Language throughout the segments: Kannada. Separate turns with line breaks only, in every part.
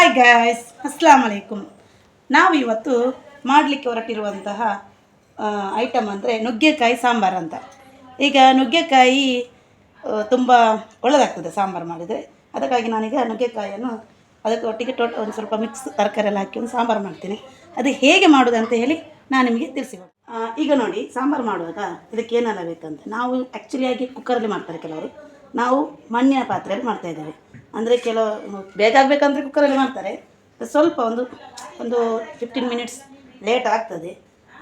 Hi guys, ಅಸ್ಸಲಾಮ್ ಅಲೈಕುಮ್. ನಾವು ಇವತ್ತು ಮಾಡಲಿಕ್ಕೆ ಹೊರಟಿರುವಂತಹ ಐಟಮ್ ಅಂದರೆ ನುಗ್ಗೆಕಾಯಿ ಸಾಂಬಾರು ಅಂತ. ಈಗ ನುಗ್ಗೆಕಾಯಿ ತುಂಬ ಒಳ್ಳೆಯದಾಗ್ತದೆ ಸಾಂಬಾರು ಮಾಡಿದರೆ. ಅದಕ್ಕಾಗಿ ನಾನೀಗ ನುಗ್ಗೆಕಾಯಿಯನ್ನು ಅದಕ್ಕೆ ಒಟ್ಟಿಗೆ ಒಂದು ಸ್ವಲ್ಪ ಮಿಕ್ಸ್ ತರಕಾರಿ ಎಲ್ಲ ಹಾಕಿ ಒಂದು ಸಾಂಬಾರು ಮಾಡ್ತೀನಿ. ಅದು ಹೇಗೆ ಮಾಡೋದು ಅಂತ ಹೇಳಿ ನಾನು ನಿಮಗೆ ತಿಳಿಸಿಕೊಡ್ತೀನಿ. ಈಗ ನೋಡಿ, ಸಾಂಬಾರು ಮಾಡುವಾಗ ಇದಕ್ಕೆ ಏನೆಲ್ಲ ಬೇಕಂತ. ನಾವು ಆ್ಯಕ್ಚುಲಿಯಾಗಿ ಕುಕ್ಕರಲ್ಲಿ ಮಾಡ್ತಾರೆ ಕೆಲವರು, ನಾವು ಮಣ್ಣಿನ ಪಾತ್ರೆಯಲ್ಲಿ ಮಾಡ್ತಾಯಿದ್ದೇವೆ. ಅಂದರೆ ಕೆಲವು ಬೇಗ ಆಗಬೇಕಂದ್ರೆ ಕುಕ್ಕರಲ್ಲಿ ಮಾಡ್ತಾರೆ, ಸ್ವಲ್ಪ ಒಂದು 15 ಮಿನಿಟ್ಸ್ ಲೇಟ್ ಆಗ್ತದೆ.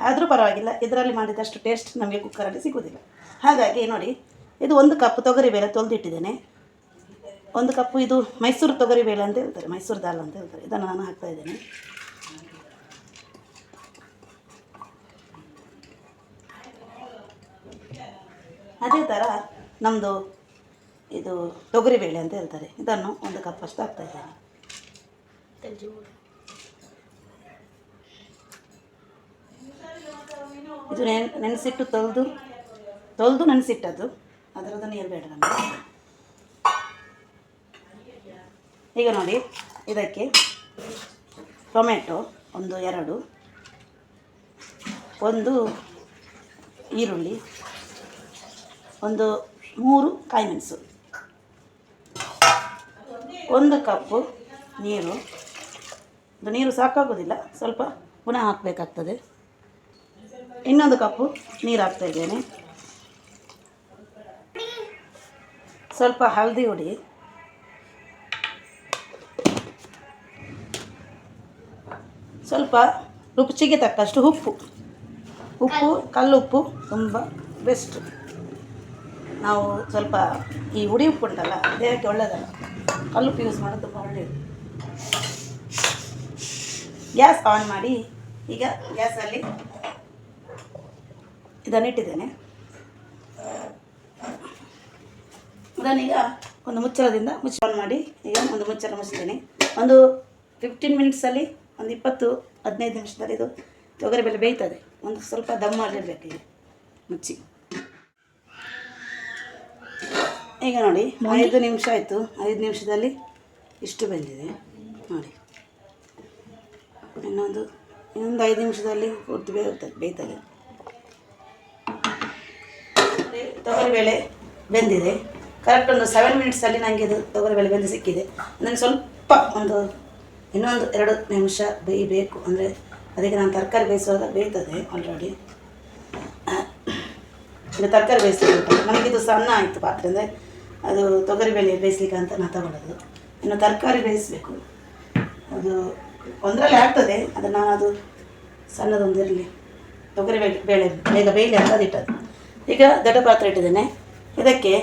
ಆದರೂ ಪರವಾಗಿಲ್ಲ, ಇದರಲ್ಲಿ ಮಾಡಿದಷ್ಟು ಟೇಸ್ಟ್ ನಮಗೆ ಕುಕ್ಕರಲ್ಲಿ ಸಿಗೋದಿಲ್ಲ. ಹಾಗಾಗಿ ನೋಡಿ, ಇದು 1 ಕಪ್ ತೊಗರಿಬೇಳೆ ತೊಳೆದಿಟ್ಟಿದ್ದೇನೆ. 1 ಕಪ್ಪು ಇದು ಮೈಸೂರು ತೊಗರಿಬೇಳೆ ಅಂತ ಹೇಳ್ತಾರೆ, ಮೈಸೂರು ದಾಲ್ ಅಂತ ಹೇಳ್ತಾರೆ. ಇದನ್ನು ನಾನು ಹಾಕ್ತಾಯಿದ್ದೇನೆ. ಅದೇ ಥರ ನಮ್ಮದು ಇದು ತೊಗರಿಬೇಳೆ ಅಂತ ಹೇಳ್ತಾರೆ, ಇದನ್ನು 1 ಕಪ್ ಅಷ್ಟು ಹಾಕ್ತಾಯಿದ್ದೇನೆ. ಇದು ನೆನೆಸಿಟ್ಟು ತೊಳೆದು ನೆನೆಸಿಟ್ಟದ್ದು, ಅದರದ್ದು ನೀರು ಬೇಡ ನಮಗೆ. ಈಗ ನೋಡಿ, ಇದಕ್ಕೆ ಟೊಮೆಟೊ 1-2, 1 ಈರುಳ್ಳಿ, 3 ಕಾಯಿಮೆಣಸು, 1 ಕಪ್ಪು ನೀರು. ಇದು ನೀರು ಸಾಕಾಗೋದಿಲ್ಲ, ಸ್ವಲ್ಪ ಪುನಃ ಹಾಕಬೇಕಾಗ್ತದೆ. ಇನ್ನೊಂದು ಕಪ್ಪು ನೀರು ಹಾಕ್ತಾಯಿದ್ದೇನೆ. ಸ್ವಲ್ಪ ಹಳದಿ ಹುಡಿ, ಸ್ವಲ್ಪ ರುಚಿಗೆ ತಕ್ಕಷ್ಟು ಉಪ್ಪು. ಕಲ್ಲುಪ್ಪು ತುಂಬ ಬೆಸ್ಟ್. ನಾವು ಸ್ವಲ್ಪ ಈ ಹುಡಿ ಉಪ್ಪು ಉಂಟಲ್ಲ, ದೇಹಕ್ಕೆ ಒಳ್ಳೆಯದಲ್ಲ, ಕಲ್ಲುಪ್ಪು ಯೂಸ್ ಮಾಡೋದು ತುಂಬ ಒಳ್ಳೆಯದು. ಗ್ಯಾಸ್ ಆನ್ ಮಾಡಿ, ಈಗ ಗ್ಯಾಸಲ್ಲಿ ಇದನ್ನಿಟ್ಟಿದ್ದೇನೆ. ಇದನ್ನೀಗ ಒಂದು ಮುಚ್ಚಳದಿಂದ ಆನ್ ಮಾಡಿ, ಈಗ ಒಂದು ಮುಚ್ಚಳ ಮುಚ್ಚಿದ್ದೇನೆ. ಒಂದು 15 ಮಿನಿಟ್ಸಲ್ಲಿ, ಒಂದು 20-15 ನಿಮಿಷದಲ್ಲಿ ಇದು ತೊಗರಿಬೇಳೆ ಬೇಯ್ತದೆ. ಒಂದು ಸ್ವಲ್ಪ ದಮ್ಮಾಗಿರಬೇಕು. ಈಗ ಮುಚ್ಚಿ, ಈಗ ನೋಡಿ 5 ನಿಮಿಷ ಆಯಿತು. 5 ನಿಮಿಷದಲ್ಲಿ ಇಷ್ಟು ಬೆಂದಿದೆ ನೋಡಿ. ಇನ್ನೊಂದು 5 ನಿಮಿಷದಲ್ಲಿ ಪೂರ್ತಿ ಬೇಯ್ತದೆ. ತೊಗರಿಬೇಳೆ ಬೆಂದಿದೆ. ಕರೆಕ್ಟ್ ಒಂದು 7 ಮಿನಿಟ್ಸಲ್ಲಿ ನನಗೆ ಇದು ತೊಗರಿಬೇಳೆ ಬೆಂದು ಸಿಕ್ಕಿದೆ. ನನಗೆ ಸ್ವಲ್ಪ ಇನ್ನೊಂದು 2 ನಿಮಿಷ ಬೇಯಬೇಕು. ಅಂದರೆ ಅದಕ್ಕೆ ನಾನು ತರಕಾರಿ ಬೇಯಿಸುವಾಗ ಬೇಯ್ತದೆ ಆಲ್ರೆಡಿ. ಈಗ ತರಕಾರಿ ಬೇಯಿಸಬೇಕು. ನನಗಿದು ಸಣ್ಣ ಆಯಿತು ಪಾತ್ರೆ, ಅಂದರೆ ಅದು ತೊಗರಿಬೇಳೆ ಬೇಯಿಸ್ಲಿಕ್ಕೆ ಅಂತ ನಾನು ತಗೊಳ್ಳೋದು. ಇನ್ನು ತರಕಾರಿ ಬೇಯಿಸಬೇಕು, ಅದು ಒಂದರಲ್ಲಿ ಆಗ್ತದೆ. ಅದು ಸಣ್ಣದೊಂದು ಇರಲಿ, ತೊಗರಿಬೇಳೆ ಬೇಗ ಬೇಯಲಿ ಅಂತ ಅದಿಟ್ಟದು. ಈಗ ದೊಡ್ಡ ಪಾತ್ರೆ ಇಟ್ಟಿದ್ದೇನೆ. ಇದಕ್ಕೆ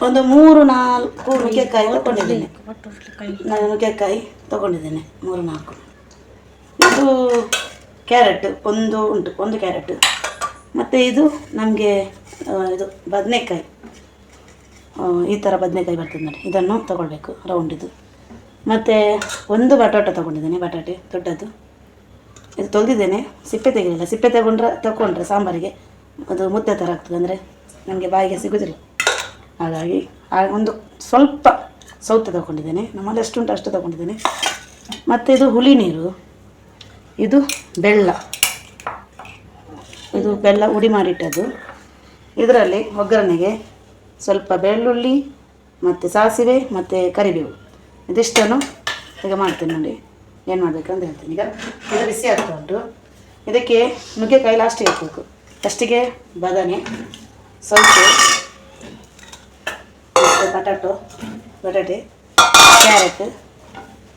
ಒಂದು 3-4 ನುಗ್ಗೆಕಾಯಿ ತೊಗೊಂಡಿದ್ದೇನೆ. ನಾನು ನುಗ್ಗೆಕಾಯಿ ತೊಗೊಂಡಿದ್ದೇನೆ 3-4. ಇದು ಕ್ಯಾರೆಟ್ ಒಂದು ಕ್ಯಾರೆಟ್. ಮತ್ತು ಇದು ನಮಗೆ ಇದು ಬದನೆಕಾಯಿ, ಈ ಥರ ಬದನೆಕಾಯಿ ಬರ್ತದೆ ನೋಡಿ, ಇದನ್ನು ತೊಗೊಳ್ಬೇಕು ರೌಂಡಿದು. ಮತ್ತು 1 ಬಟಾಟೆ ತೊಗೊಂಡಿದ್ದೇನೆ, ಬಟಾಟೆ ದೊಡ್ಡದು. ಇದು ತೊಳೆದಿದ್ದೇನೆ, ಸಿಪ್ಪೆ ತೆಗೆಯಲಿಲ್ಲ. ಸಿಪ್ಪೆ ತಗೊಂಡ್ರೆ ಸಾಂಬಾರಿಗೆ ಅದು ಮುದ್ದೆ ಥರ ಆಗ್ತದೆ, ಅಂದರೆ ನನಗೆ ಬಾಯಿಗೆ ಸಿಗೋದಿಲ್ಲ. ಹಾಗಾಗಿ ಒಂದು ಸ್ವಲ್ಪ ಸೌತೆ ತೊಗೊಂಡಿದ್ದೇನೆ, ನಮ್ಮಲ್ಲಿ ಎಷ್ಟು ಉಂಟು ಅಷ್ಟು ತೊಗೊಂಡಿದ್ದೇನೆ. ಮತ್ತು ಇದು ಹುಳಿ ನೀರು, ಇದು ಬೆಲ್ಲ ಹುಡಿ ಮಾಡಿಟ್ಟದ್ದು. ಇದರಲ್ಲಿ ಒಗ್ಗರಣೆಗೆ ಸ್ವಲ್ಪ ಬೆಳ್ಳುಳ್ಳಿ ಮತ್ತು ಸಾಸಿವೆ ಮತ್ತು ಕರಿಬೇವು, ಇದಿಷ್ಟನ್ನು ಈಗ ಮಾಡ್ತೀನಿ ನೋಡಿ. ಏನು ಮಾಡಬೇಕಂತ ಹೇಳ್ತೀನಿ. ಈಗ ಇದು ಬಿಸಿ ಆಗ್ತಾ ಉಂಟು. ಇದಕ್ಕೆ ನುಗ್ಗೆಕಾಯಿ ಲಾಸ್ಟಿಗೆ ಹಾಕಬೇಕು. ಫಸ್ಟಿಗೆ ಬದನೆ, ಸೌತೆ, ಮತ್ತು ಬಟಾಟೆ, ಕ್ಯಾರೆಟ್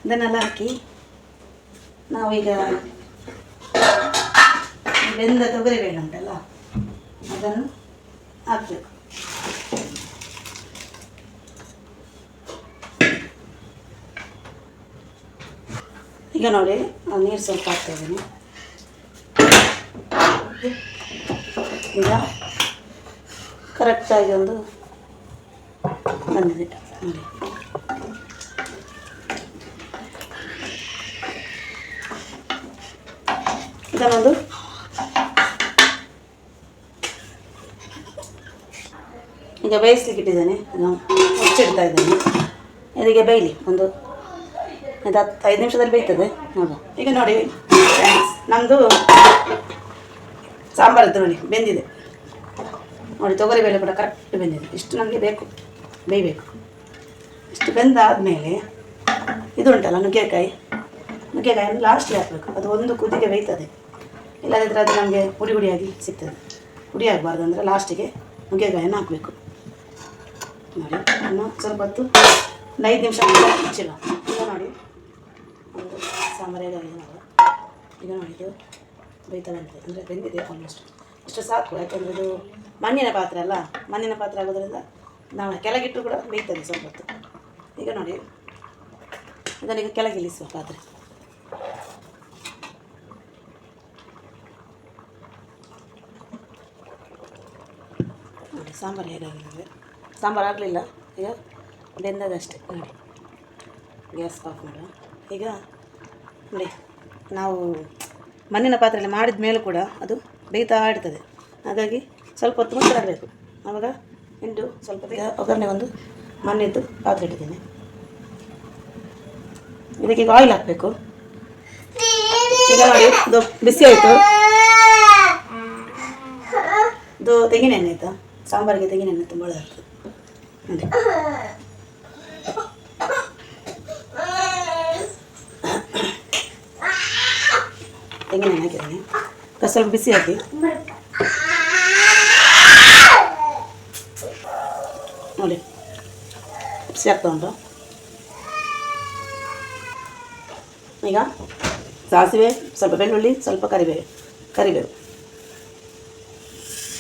ಇದನ್ನೆಲ್ಲ ಹಾಕಿ ನಾವೀಗ ಬೆಂದ ತೊಗರಿಬೇಳೆ ಉಂಟಲ್ಲ ಅದನ್ನು ಹಾಕಬೇಕು. ಈಗ ನೋಡಿ, ನಾನು ನೀರು ಸ್ವಲ್ಪ ಹಾಕ್ತಾಯಿದ್ದೀನಿ. ಈಗ ಕರೆಕ್ಟಾಗಿ ಒಂದು ಬಂದಿದೆ ನೋಡಿ. ಇದನ್ನೊಂದು ಈಗ ಬೇಯಿಸ್ಲಿಕ್ಕೆ ಇಟ್ಟಿದ್ದೇನೆ. ಮುಚ್ಚಿಡ್ತಾ ಇದ್ದೇನೆ. ಇದಕ್ಕೆ ಬೇಯಲಿ ಒಂದು ಇದು 5 ನಿಮಿಷದಲ್ಲಿ ಬೇಯ್ತದೆ ನೋಡುವ. ಈಗ ನೋಡಿ ನಮ್ಮದು ಸಾಂಬಾರದ್ದು ನೋಡಿ ಬೆಂದಿದೆ ನೋಡಿ. ತೊಗರಿಬೇಳೆ ಕೂಡ ಕರೆಕ್ಟ್ ಬೆಂದಿದೆ. ಇಷ್ಟು ನಮಗೆ ಬೇಕು, ಬೇಯಬೇಕು. ಇಷ್ಟು ಬೆಂದಾದಮೇಲೆ ಇದು ಉಂಟಲ್ಲ ನುಗ್ಗೆಕಾಯನ್ನು ಲಾಸ್ಟಿಗೆ ಹಾಕಬೇಕು. ಅದು ಒಂದು ಕುದಿಗೆ ಬೇಯ್ತದೆ, ಇಲ್ಲದಿದ್ದರೆ ಅದು ನಮಗೆ ಹುಡಿಯಾಗಿ ಸಿಗ್ತದೆ. ಹುಡಿ ಆಗಬಾರ್ದು ಅಂದರೆ ಲಾಸ್ಟಿಗೆ ನುಗ್ಗೆಕಾಯನ್ನು ಹಾಕಬೇಕು ನೋಡಿ. ಇನ್ನು ಸ್ವಲ್ಪ ಹೊತ್ತು 5 ನಿಮಿಷ ಮುಚ್ಚಿಲ್ಲ. ಈಗ ನೋಡಿ ಒಂದು ಸಾಂಬಾರು ಹೇಗಾಗಿದೆ ನಾವು. ಈಗ ನೋಡಿ ಇದು ಬೇಯ್ತಾ ಬಂದಿದೆ, ಅಂದರೆ ಬೆಂದಿದೆ ಆಲ್ಮೋಸ್ಟ್. ಇಷ್ಟು ಸಾಕು, ಯಾಕೆಂದರೆ ಇದು ಮಣ್ಣಿನ ಪಾತ್ರೆ ಅಲ್ಲ. ಮಣ್ಣಿನ ಪಾತ್ರೆ ಆಗೋದ್ರಿಂದ ನಾವು ಕೆಳಗಿಟ್ಟು ಕೂಡ ಬೇಯ್ತದೆ ಸ್ವಲ್ಪ ಹೊತ್ತು. ಈಗ ನೋಡಿ ಇದನ್ನೀಗ ಕೆಳಗೆ ಇಳಿಸುವ ಪಾತ್ರೆ. ನೋಡಿ ಸಾಂಬಾರು ಹೇಗಾಗಿದೆ. ಸಾಂಬಾರು ಆಗಲಿಲ್ಲ, ಈಗ ಬೆಂದದಷ್ಟೇ ನೋಡಿ. ಗ್ಯಾಸ್ ಆಫ್ ಮಾಡುವ. ಈಗ ನೋಡಿ ನಾವು ಮಣ್ಣಿನ ಪಾತ್ರೆಯಲ್ಲಿ ಮಾಡಿದ ಮೇಲೂ ಕೂಡ ಅದು ಬೇಯ್ತಾ ಇರ್ತದೆ. ಹಾಗಾಗಿ ಸ್ವಲ್ಪ ಹೊತ್ತು ಮುಚ್ಚಿಡಬೇಕು. ಆವಾಗ ಇಂಟು ಸ್ವಲ್ಪ ಒಗ್ಗರಣೆ ಒಂದು ಮಣ್ಣಿದ್ದು ಪಾತ್ರೆ ಇಟ್ಟಿದ್ದೇನೆ. ಇದಕ್ಕೆ ಈಗ ಆಯಿಲ್ ಹಾಕಬೇಕು. ಈಗ ನೋಡಿ ಇದು ಬಿಸಿ ಆಯಿತು. ಇದು ತೆಂಗಿನೆಣ್ಣೆ ಆಯಿತಾ, ಸಾಂಬಾರಿಗೆ ತೆಂಗಿನೆಣ್ಣೆ ತುಂಬ ಒಳ್ಳೆದಾಗ್ತದೆ ನೋಡಿ. ತೆಂಗಿನೆಣ್ಣೆ ಹಾಕಿದ್ದೇನೆ. ಸ್ವಲ್ಪ ಬಿಸಿ ಹಾಕಿ ನೋಡಿ, ಬಿಸಿ ಆಗ್ತಾ ಉಂಟು. ಈಗ ಸಾಸಿವೆ, ಸ್ವಲ್ಪ ಬೆಳ್ಳುಳ್ಳಿ, ಸ್ವಲ್ಪ ಕರಿಬೇವು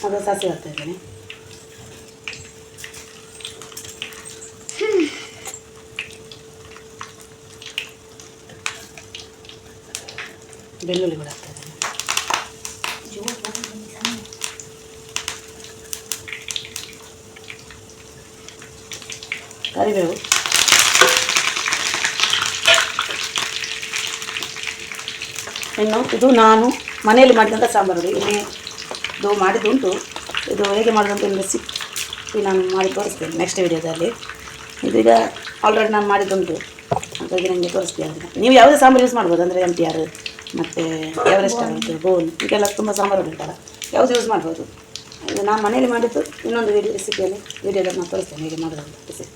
ಅದು ಸಾಸಿವೆ ಹಾಕ್ತಾ ಇದ್ದೇನೆ. ಬೆಳ್ಳುಳ್ಳಿ ಕೂಡ ಹಾಕ್ತಾ ಇದ್ದೇನೆ. ಕರಿಬೇವು, ಇನ್ನು ಇದು ನಾನು ಮನೆಯಲ್ಲಿ ಮಾಡಿದಂಥ ಸಾಂಬಾರು. ಇಲ್ಲಿ ಇದು ಮಾಡಿದ್ದುಂಟು. ಇದು ಹೇಗೆ ಮಾಡೋದಂತ ರೆಸಿಪಿ ನಾನು ಮಾಡಿ ತೋರಿಸ್ತೇನೆ ನೆಕ್ಸ್ಟ್ ವಿಡಿಯೋದಲ್ಲಿ. ಇದೀಗ ಆಲ್ರೆಡಿ ನಾನು ಮಾಡಿದ್ದುಂಟು, ಹಾಗಾಗಿ ನನಗೆ ತೋರಿಸ್ತೀನಿ. ನೀವು ಯಾವುದೇ ಸಾಂಬಾರು ಯೂಸ್ ಮಾಡ್ಬೋದು, ಅಂದರೆ MTR ಮತ್ತು ಎವರೆಸ್ಟ್ ಆಗುತ್ತೆ, ಬೋನ್, ಈಗೆಲ್ಲ ತುಂಬ ಸಾಂಬಾರು ಉಂಟಲ್ಲ, ಯಾವುದು ಯೂಸ್ ಮಾಡ್ಬೋದು. ಇದು ನಾನು ಮನೆಯಲ್ಲಿ ಮಾಡಿದ್ದು ಇನ್ನೊಂದು ರೆಸಿಪಿಯಲ್ಲಿ ವಿಡಿಯೋದಲ್ಲಿ ನಾನು ತೋರಿಸ್ತೇನೆ ಹೇಗೆ ಮಾಡೋದಂತ ರೆಸಿಪಿ.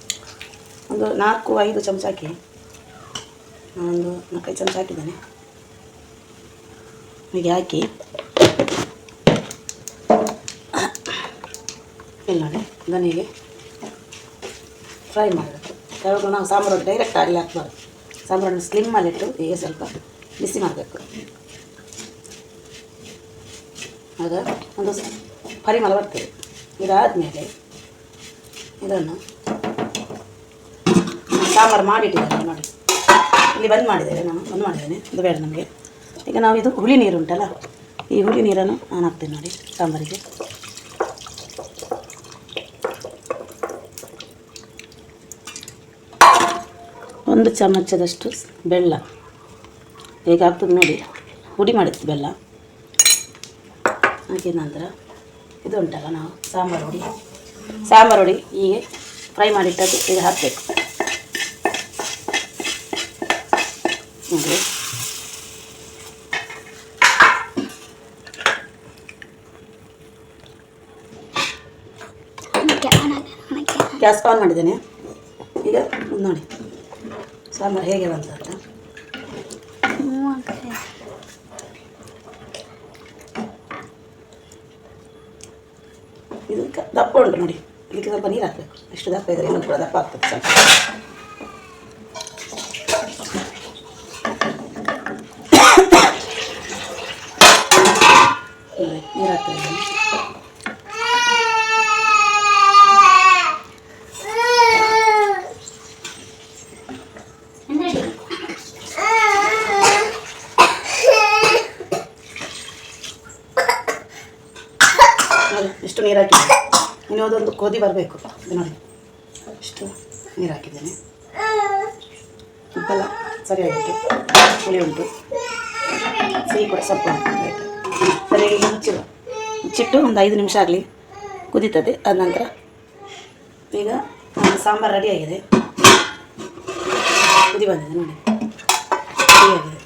ಒಂದು 4-5 ಚಮಚ ಹಾಕಿ, ನಾನೊಂದು 4-5 ಚಮಚ ಹಾಕಿದ್ದೇನೆ. ಹೀಗೆ ಹಾಕಿ ಇಲ್ಲ ನೋಡಿ ಇದನ್ನು ಹೀಗೆ ಫ್ರೈ ಮಾಡಬೇಕು. ಯಾವಾಗ ನಾವು ಸಾಂಬಾರು ಡೈರೆಕ್ಟ್ ಅಲ್ಲಿ ಹಾಕ್ಬಾರ್ದು. ಸಾಂಬಾರನ್ನು ಸ್ಲಿಮ್ಮಲ್ಲಿಟ್ಟು ಹೀಗೆ ಸ್ವಲ್ಪ ಬಿಸಿ ಮಾಡಬೇಕು. ಆಗ ಒಂದು ಪರಿಮಳ ಬರ್ತದೆ. ಇದಾದಮೇಲೆ ಇದನ್ನು ಸಾಂಬಾರು ಮಾಡಿಟ್ಟಿದ್ದೇನೆ ನೋಡಿ, ಇಲ್ಲಿ ಬಂದ್ ಮಾಡಿದ್ದೇವೆ. ಬಂದ್ ಮಾಡಿದ್ದೇನೆ, ಇದು ಬೇಡ ನಮಗೆ. ಈಗ ನಾವು ಇದು ಹುಳಿ ನೀರು ಉಂಟಲ್ಲ, ಈ ಹುಳಿ ನೀರನ್ನು ನಾನು ಹಾಕ್ತೇನೆ ನೋಡಿ ಸಾಂಬಾರಿಗೆ. ಒಂದು ಚಮಚದಷ್ಟು ಬೆಲ್ಲ ಹೇಗೆ ಹಾಕ್ತದೆ ನೋಡಿ, ಹುಡಿ ಮಾಡಿತ್ತು ಬೆಲ್ಲ. ಹಾಕಿದ ನಂತರ ಇದು ಉಂಟಲ್ಲ ನಾವು ಸಾಂಬಾರು ಹುಡಿ ಹೀಗೆ ಫ್ರೈ ಮಾಡಿಟ್ಟದ್ದು ಈಗ ಹಾಕಬೇಕು ನೋಡಿ. ಗ್ಯಾಸ್ ಆನ್ ಮಾಡಿದ್ದೇನೆ. ಈಗ ನೋಡಿ ಸಾಂಬಾರು ಹೇಗೆ ಬಂತ ಅಂತ. ಇದು ದಪ್ಪ ಉಂಟು ನೋಡಿ, ಇದಕ್ಕೆ ಸ್ವಲ್ಪ ನೀರು ಹಾಕಬೇಕು. ಎಷ್ಟು ದಪ್ಪ ಇದ್ದರೆ ಇನ್ನೂ ಕೂಡ ದಪ್ಪ ಆಗ್ತದೆ ಸ್ವಲ್ಪ. ನೀರು ಹಾಕ್ತಾ ಇದ್ದೀನಿ. ಇಷ್ಟು ನೀರು ಹಾಕಿದ್ದೆ. ಇನ್ನು ಅದೊಂದು ಕೋದಿ ಬರಬೇಕು. ನೋಡಿ ಇಷ್ಟು ನೀರು ಹಾಕಿದ್ದೇನೆ. ಉಪ್ಪೆಲ್ಲ ಸರಿಯಾಗಿತ್ತು, ಹುಳಿ ಉಂಟು, ಸಿಹಿ ಕೂಡ ಸ್ವಲ್ಪ ಆಯಿತು. ಸರಿಯಾಗಿ ಮುಚ್ಚಿಟ್ಟು ಒಂದು 5 ನಿಮಿಷ ಆಗಲಿ, ಕುದೀತದೆ. ಆದ ನಂತರ ಈಗ ಸಾಂಬಾರು ರೆಡಿಯಾಗಿದೆ, ಕುದಿ ಬಂದಿದೆ ನೋಡಿ. ರೆಡಿಯಾಗಿದೆ.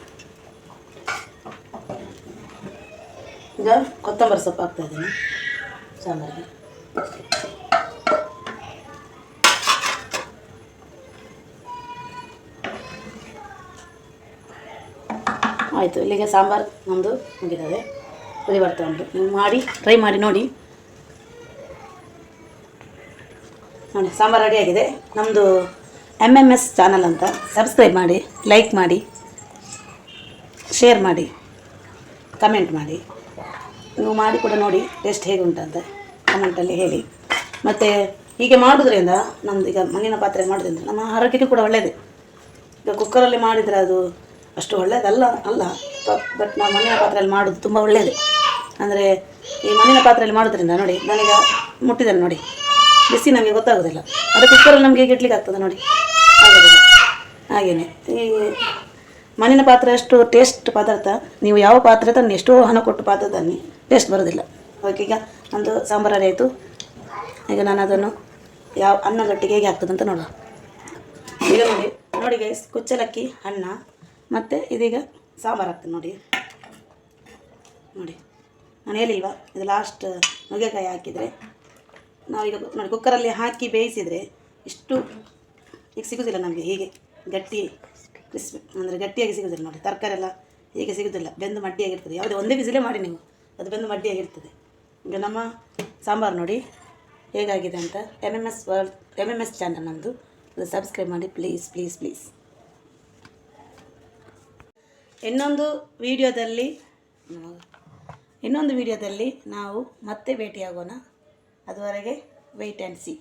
ಈಗ ಕೊತ್ತಂಬರಿ ಸೊಪ್ಪು ಹಾಕ್ತಾ ಇದ್ದೀನಿ ಸಾಂಬಾರಿಗೆ. ಆಯಿತು, ಇಲ್ಲಿಗೆ ಸಾಂಬಾರು ನಮ್ಮದು ಮುಗಿದದೆ, ಕುದಿ ಬರ್ತಾ ಉಂಟು. ನೀವು ಮಾಡಿ ಟ್ರೈ ಮಾಡಿ ನೋಡಿ. ನೋಡಿ ಸಾಂಬಾರು ರೆಡಿಯಾಗಿದೆ. ನಮ್ಮದು MMS ಚಾನಲ್ ಅಂತ, ಸಬ್ಸ್ಕ್ರೈಬ್ ಮಾಡಿ, ಲೈಕ್ ಮಾಡಿ, ಶೇರ್ ಮಾಡಿ, ಕಮೆಂಟ್ ಮಾಡಿ. ನೀವು ಮಾಡಿ ಕೂಡ ನೋಡಿ ಟೇಸ್ಟ್ ಹೇಗೆ ಉಂಟಂತ ಕಮೆಂಟಲ್ಲಿ ಹೇಳಿ. ಮತ್ತು ಹೀಗೆ ಮಾಡೋದ್ರಿಂದ ನಮ್ಮದು ಈಗ ಮಣ್ಣಿನ ಪಾತ್ರೆ ಮಾಡೋದ್ರಿಂದ ನಮ್ಮ ಆರೋಗ್ಯಕ್ಕೆ ಕೂಡ ಒಳ್ಳೆಯದೇ. ಈಗ ಕುಕ್ಕರಲ್ಲಿ ಮಾಡಿದರೆ ಅದು ಅಷ್ಟು ಒಳ್ಳೆಯದಲ್ಲ ಬಟ್ ನಾವು ಮಣ್ಣಿನ ಪಾತ್ರೆಯಲ್ಲಿ ಮಾಡೋದು ತುಂಬ ಒಳ್ಳೆಯದು. ಅಂದರೆ ಈ ಮಣ್ಣಿನ ಪಾತ್ರೆಯಲ್ಲಿ ಮಾಡೋದ್ರಿಂದ ನೋಡಿ, ನಾನೀಗ ಮುಟ್ಟಿದ್ದೇನೆ ನೋಡಿ, ಬಿಸಿ ನಮಗೆ ಗೊತ್ತಾಗೋದಿಲ್ಲ. ಅದು ಕುಕ್ಕರಲ್ಲಿ ನಮಗೆ ಹೇಗೆ ಇಡ್ಲಿಕ್ಕೆ ಆಗ್ತದೆ ನೋಡಿ, ಆಗೋದಿಲ್ಲ. ಹಾಗೆಯೇ ಈ ಮಣ್ಣಿನ ಪಾತ್ರೆ ಅಷ್ಟು ಟೇಸ್ಟ್ ಪದಾರ್ಥ ನೀವು ಯಾವ ಪಾತ್ರೆ ತನ್ನಿ, ಎಷ್ಟೋ ಹಣ ಕೊಟ್ಟು ಪಾತ್ರೆ ತನ್ನಿ, ಟೇಸ್ಟ್ ಬರೋದಿಲ್ಲ. ಅದಕ್ಕೆ ಈಗ ಒಂದು ಸಾಂಬಾರು ಆಯಿತು. ಈಗ ನಾನು ಅದನ್ನು ಯಾವ ಅನ್ನಗಟ್ಟಿಗೆ ಹೇಗೆ ಆಗ್ತದೆ ಅಂತ ನೋಡುವ. ಈಗ ನೋಡಿ ಗೈಸ್, ಕುಚ್ಚಲಕ್ಕಿ, ಅನ್ನ ಮತ್ತು ಇದೀಗ ಸಾಂಬಾರು ಹಾಕ್ತೀನಿ ನೋಡಿ. ನಾನು ಹೇಳಿಲ್ವಾ, ಇದು ಲಾಸ್ಟ್ ನುಗ್ಗೆಕಾಯಿ ಹಾಕಿದರೆ ನಾವೀಗ ನೋಡಿ ಕುಕ್ಕರಲ್ಲಿ ಹಾಕಿ ಬೇಯಿಸಿದರೆ ಇಷ್ಟು ಈಗ ಸಿಗೋದಿಲ್ಲ ನಮಗೆ, ಹೀಗೆ ಗಟ್ಟಿ ಕ್ರಿಸ್ಪಿ ಅಂದರೆ ಗಟ್ಟಿಯಾಗಿ ಸಿಗೋದಿಲ್ಲ ನೋಡಿ. ತರಕಾರಿ ಎಲ್ಲ ಹೀಗೆ ಸಿಗೋದಿಲ್ಲ, ಬೆಂದು ಮಡ್ಡಿಯಾಗಿರ್ತದೆ. ಯಾವುದೇ ಒಂದೇ ಬಿಸಿಲೇ ಮಾಡಿ ನೀವು, ಅದು ಬೆಂದು ಮಡ್ಡಿಯಾಗಿರ್ತದೆ. ಈಗ ನಮ್ಮ ಸಾಂಬಾರು ನೋಡಿ ಹೇಗಾಗಿದೆ ಅಂತ. MMS ಚಾನಲ್ ನಮ್ಮದು, ಅದು ಸಬ್ಸ್ಕ್ರೈಬ್ ಮಾಡಿ ಪ್ಲೀಸ್ ಪ್ಲೀಸ್ ಪ್ಲೀಸ್. ಇನ್ನೊಂದು ವಿಡಿಯೋದಲ್ಲಿ ನಾವು ಮತ್ತೆ ಭೇಟಿಯಾಗೋಣ. ಅದುವರೆಗೆ ವೆಯ್ಟ್ ಆ್ಯಂಡ್ ಸಿ.